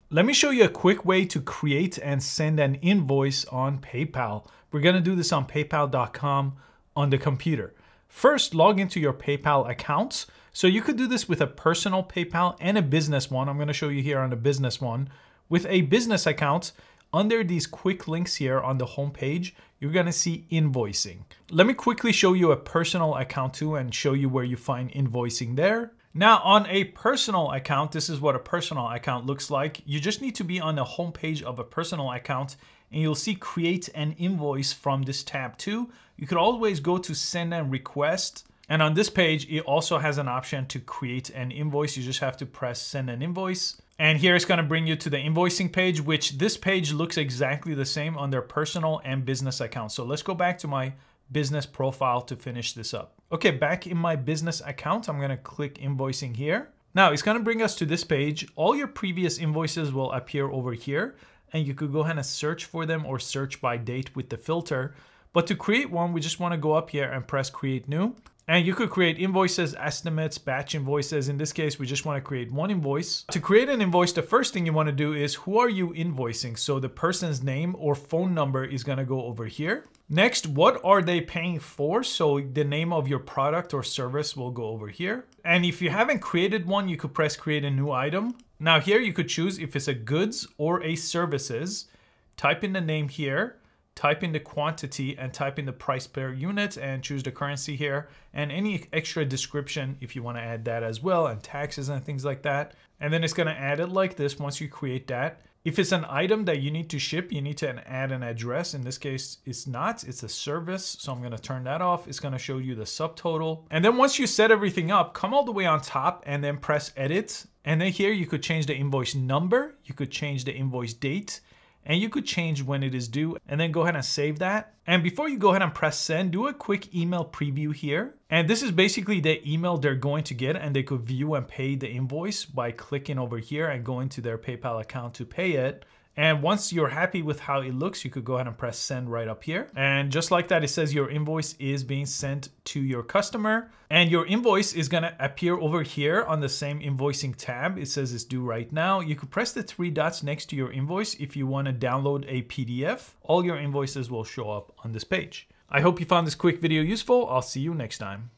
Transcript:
Let me show you a quick way to create and send an invoice on PayPal. We're gonna do this on paypal.com on the computer. First, log into your PayPal accounts. So you could do this with a personal PayPal and a business one. I'm gonna show you here on the business one. With a business account, under these quick links here on the home page, you're gonna see invoicing. Let me quickly show you a personal account too and show you where you find invoicing there. Now on a personal account, this is what a personal account looks like. You just need to be on the home page of a personal account and you'll see create an invoice from this tab too. You could always go to send and request. And on this page, it also has an option to create an invoice. You just have to press send an invoice. And here it's gonna bring you to the invoicing page, which this page looks exactly the same on their personal and business accounts. So let's go back to my business profile to finish this up. Okay, back in my business account, I'm gonna click invoicing here. Now it's gonna bring us to this page. All your previous invoices will appear over here and you could go ahead and search for them or search by date with the filter. But to create one, we just wanna go up here and press create new. And you could create invoices, estimates, batch invoices. In this case, we just want to create one invoice. To create an invoice, the first thing you want to do is who are you invoicing? So the person's name or phone number is going to go over here. Next, what are they paying for? So the name of your product or service will go over here. And if you haven't created one, you could press create a new item. Now here you could choose if it's a goods or a services. Type in the name here. Type in the quantity and type in the price per unit and choose the currency here and any extra description if you want to add that as well and taxes and things like that. And then it's going to add it like this once you create that. If it's an item that you need to ship, you need to add an address. In this case, it's not, it's a service. So I'm going to turn that off. It's going to show you the subtotal. And then once you set everything up, come all the way on top and then press edit. And then here you could change the invoice number. You could change the invoice date. And you could change when it is due and then go ahead and save that. And before you go ahead and press send, do a quick email preview here. And this is basically the email they're going to get and they could view and pay the invoice by clicking over here and going to their PayPal account to pay it. And once you're happy with how it looks, you could go ahead and press send right up here. And just like that, it says your invoice is being sent to your customer. And your invoice is gonna appear over here on the same invoicing tab. It says it's due right now. You could press the three dots next to your invoice if you wanna download a PDF. All your invoices will show up on this page. I hope you found this quick video useful. I'll see you next time.